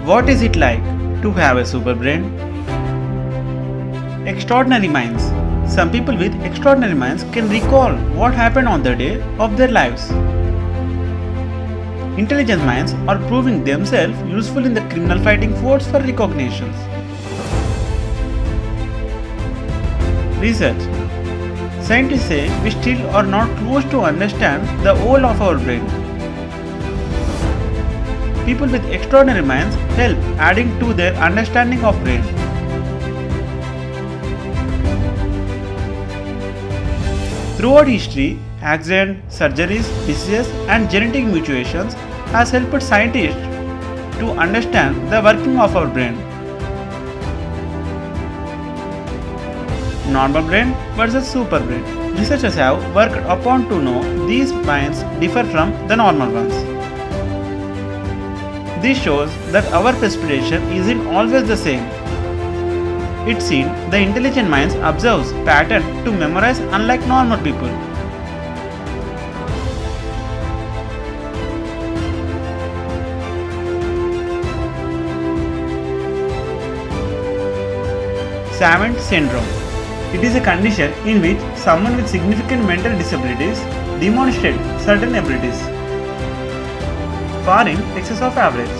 What is it like to have a super brain? Extraordinary minds. Some people with extraordinary minds can recall what happened on the day of their lives. Intelligent minds are proving themselves useful in the criminal fighting force for recognitions. Research. Scientists say we still are not close to understand the whole of our brain. People with extraordinary minds help adding to their understanding of brain. Throughout history, accidents, surgeries, diseases and genetic mutations has helped scientists to understand the working of our brain. Normal brain versus super brain. Researchers have worked upon to know these minds differ from the normal ones. This shows that our perception isn't always the same. It's seen the intelligent minds observes pattern to memorize unlike normal people. Savant syndrome. It is a condition in which someone with significant mental disabilities demonstrates certain abilities far in excess of average.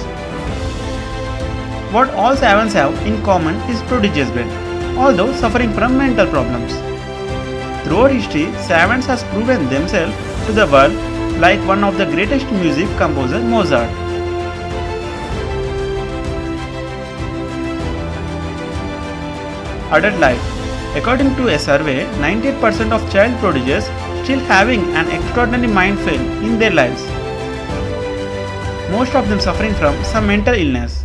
What all savants have in common is prodigious brain, although suffering from mental problems. Throughout history, savants has proven themselves to the world like one of the greatest music composer Mozart. Adult life. According to a survey, 98% of child prodigies still having an extraordinary mind fail in their lives. Most of them suffering from some mental illness.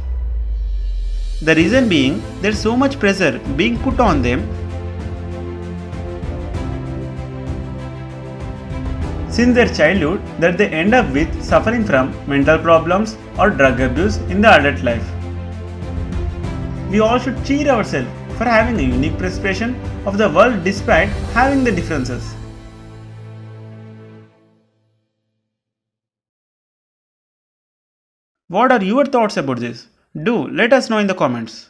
The reason being, there is so much pressure being put on them since their childhood that they end up with suffering from mental problems or drug abuse in the adult life. We all should cheer ourselves for having a unique perception of the world despite having the differences. What are your thoughts about this? Do let us know in the comments.